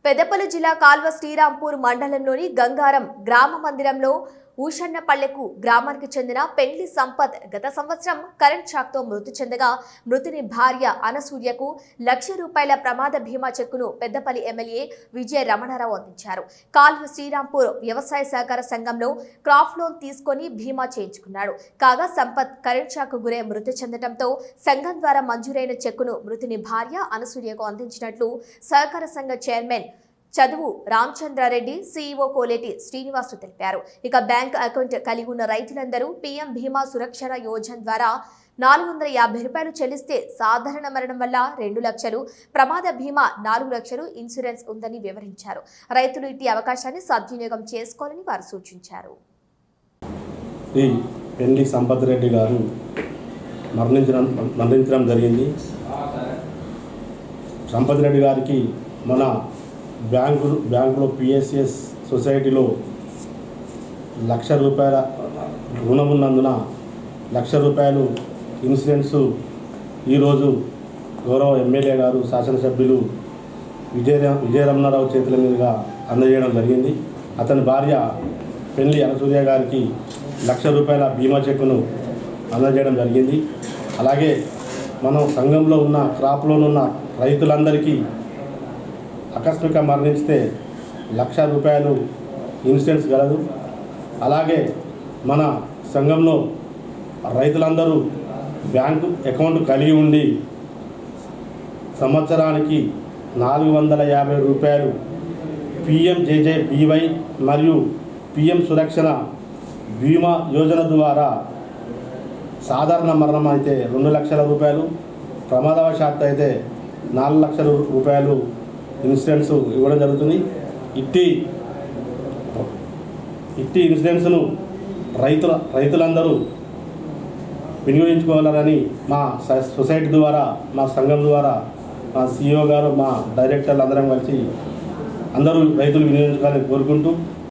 పెద్దపల్లి జిల్లా కాల్వ శ్రీరాంపూర్ మండలంలోని గంగారం గ్రామ మందిరంలో ఊషన్నపల్లెకు గ్రామానికి చెందిన పెండ్లి సంపత్ గత సంవత్సరం కరెంట్ షాక్తో మృతి చెందగా మృతుని భార్య అనసూయకు ₹1,00,000 ప్రమాద బీమా చెక్కును పెద్దపల్లి ఎమ్మెల్యే విజయ రమణారావు అందించారు. కాల్వ శ్రీరాంపూర్ వ్యవసాయ సహకార సంఘంలో క్రాప్ లోన్ తీసుకొని బీమా చేయించుకున్నాడు. కాగా సంపత్ కరెంట్ షాక్ గురై మృతి చెందడంతో సంఘం ద్వారా మంజూరైన చెక్కును మృతుని భార్య అనసూయకు అందించినట్లు సహకార సంఘ చైర్మన్ చదువు రామచంద్రారెడ్డి, సీఈఓ కోలేటి శ్రీనివాసులు తెలిపారు. ఇక బ్యాంక్ అకౌంట్ కలిగి ఉన్న రైతులందరూ పీఎం భీమా సురక్షణ యోజన ద్వారా ₹450 చెల్లిస్తే సాధారణ మరణం వల్ల 2 లక్షలు, ప్రమాద బీమా 4 లక్షలు ఇన్సూరెన్స్ ఉందని వివరించారు. రైతులు ఇట్టి అవకాశాన్ని సద్వినియోగం చేసుకోవాలని వారు సూచించారు. శ్రీ పెండ్లి సంపత్ రెడ్డి గారు మరణించడం జరిగింది. సంపత్ రెడ్డి గారికి మన బ్యాంకులో పిఎస్ఎస్ సొసైటీలో ₹1,00,000 రుణం ఉన్నందున ₹1,00,000 ఇన్సూరెన్స్ ఈరోజు గౌరవ ఎమ్మెల్యే గారు శాసనసభ్యులు విజయ రమణారావు చేతుల మీదుగా అందజేయడం జరిగింది. అతని భార్య పెండ్లి అనసూయ గారికి ₹1,00,000 బీమా చెక్కును అందజేయడం జరిగింది. అలాగే మనం సంఘంలో ఉన్న క్రాప్లో ఉన్న రైతులందరికీ ఆకస్మిక మరణిస్తే ₹1,00,000 ఇన్సూరెన్స్ గలదు. అలాగే మన సంఘంలో రైతులందరూ బ్యాంకు అకౌంట్ కలిగి ఉండి సంవత్సరానికి ₹450 PMJJBY మరియు PM సురక్షణ బీమా యోజన ద్వారా సాధారణ మరణం అయితే ₹2 లక్షల, ప్రమాదవశాత్తు అయితే ₹4 లక్షల ఇన్సూరెన్స్ ఇవ్వడం జరుగుతుంది. ఇట్టి ఇన్సూరెన్స్ను రైతులందరూ వినియోగించుకోవాలని మా సొసైటీ ద్వారా, మా సంఘం ద్వారా, మా CEO గారు, మా డైరెక్టర్లు అందరం కలిసి అందరూ రైతులు వినియోగించుకోవాలని కోరుకుంటూ